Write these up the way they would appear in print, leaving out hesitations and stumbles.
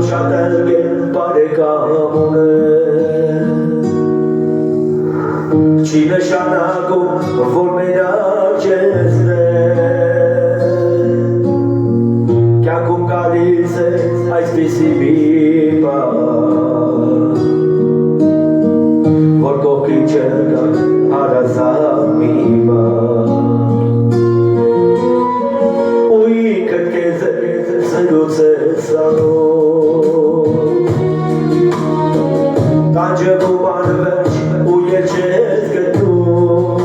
շատ ելգել բարեկամ Չի նշանակում, որ մեր արջեսն է Կյանքում գալիս է այսպիսի մի բան Որ կողքի չկա հարազատ մի բան Ու ինքդ քեզ զրուց ես անում Տանջվում անվերջ ու ել չես գտնում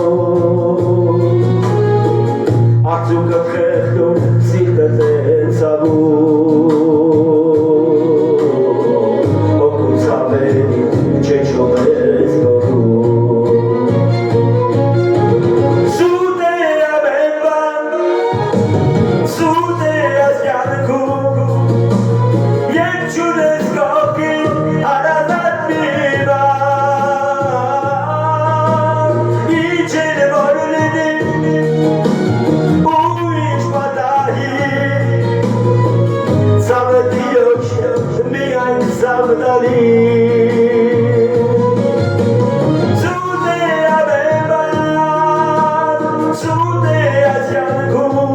Արդյունքը խեղդում սիրտդ է ցավում Հոգուց ավելի չեչում ես գորում Սուտ է ամեն բան Սուտ է այս կյանքում Երբ չունես կողքին հարազատ մի բան Ինչ է որ լինի ու ինչ պատահի Ցավը դիոչ միայն ցավդալի Սուտ է ամեն բան Սուտ է այս կյանքում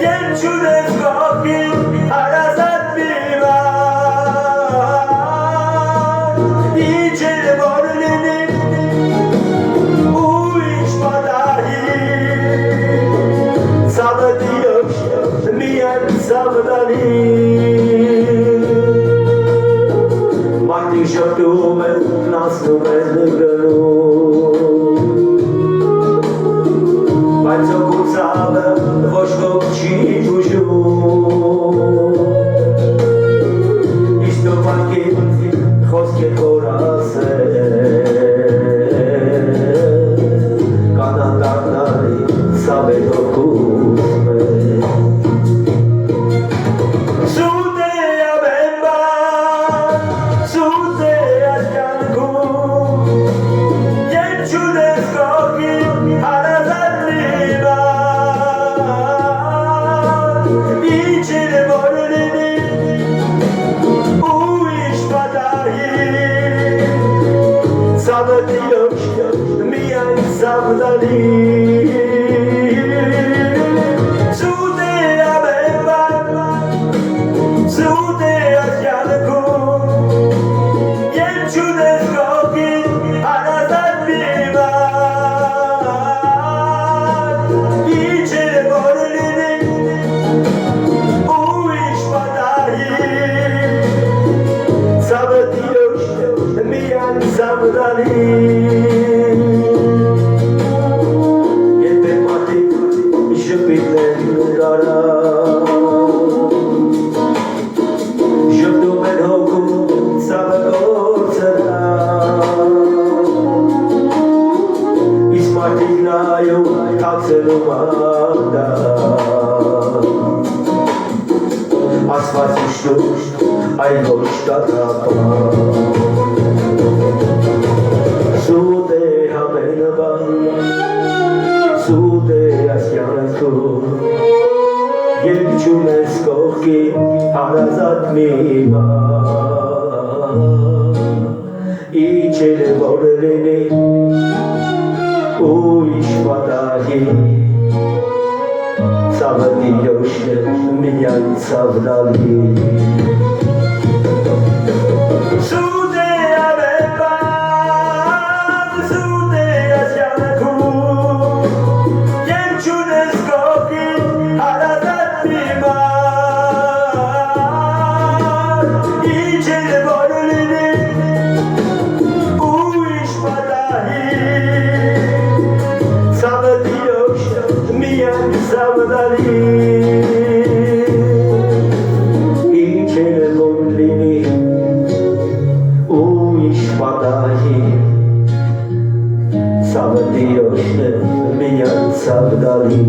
Երբ չունես կողքին հարազատ մի բան Ինչ է որ լինի ու ինչ պատահի Ցավը դիոչ միայն ցավդալի Մարդիկ շփվում են, նասնում են գնում Բայց հոգու ցավը ոչ ոք չի բուժում Իսկ նոպակի խոսքեր որ ասել Կանան դառնալի ցավեր հոգուց մեր Սուտ է ամեն բան Սուտ է այս կյանքում Երբ չունես կողքին հարազատ մի բան Ինչ է որ լինի ու ինչ պատահի Ցավը դիոչ միայն ցավդալի Սուտ է ամեն բան Սուտ է այս կյանքում Երբ չունես կողքին հարազատ մի բան Ինչ է որ լինի ու ինչ պատահի Ցավը դիոչ միայն ցավդալի Երբեք մարդիկ ժպիտներ կարան Ժպտում են հոգում ցավը կորցրան Իսկ մարդիկ նայում թաքցնում անդան Ասված ուշտուշ այլ ոչ տատապան Սուտ է ամեն բան Սուտ է այս կյանքում Երբ չունես կողքին հարազատ մի բան Ինչ է որ լինի ու ինչ պատահի Ցավը դիոչ միայն ցավդալի Սուտ է ամեն բան Սուտ է այս կյանքում Երբ չունես կողքին հարազատ մի բան Ինչ է որ լինի ու ինչ պատահի Ցավը դիոչ միայն ցավդալի Ինչ է որ լինի ու ինչ պատահի Ցավը դիոչ միայն ցավդալի